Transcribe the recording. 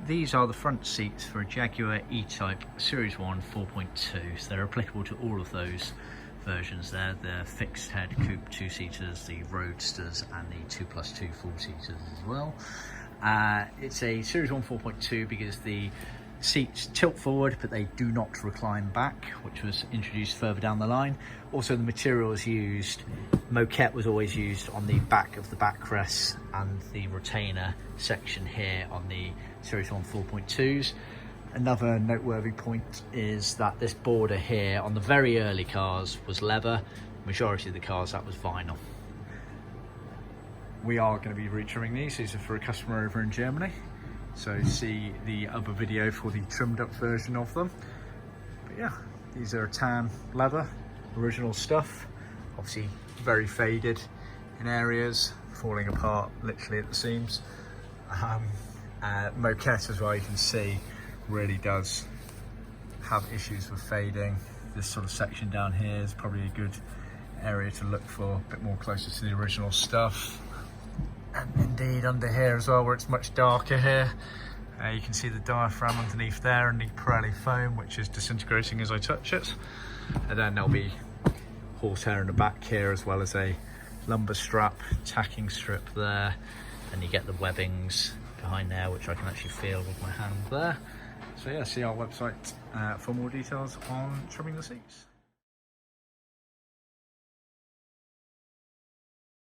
these are the front seats for a Jaguar E-Type Series 1 4.2, so they're applicable to all of those versions there, the fixed head coupe 2-seaters, the roadsters and the 2+2 4-seaters as well. It's a Series 1 4.2 because the seats tilt forward but they do not recline back, which was introduced further down the line. Also the materials used, moquette was always used on the back of the backrest and the retainer section here on the Series 1 4.2s. Another noteworthy point is that this border here on the very early cars was leather. Majority of the cars that was vinyl. We are going to be retrimming these are for a customer over in Germany, so see the other video for the trimmed up version of them. But yeah, these are tan leather, original stuff, obviously very faded in areas, falling apart literally at the seams. Moquette as well, you can see really does have issues with fading. This sort of section down here is probably a good area to look for, a bit more closer to the original stuff. And indeed under here as well, where it's much darker here, you can see the diaphragm underneath there and the Pirelli foam, which is disintegrating as I touch it. And then there'll be horsehair in the back here, as well as a lumbar strap, tacking strip there, and you get the webbings behind there, which I can actually feel with my hand there. So yeah, see our website for more details on trimming the seats.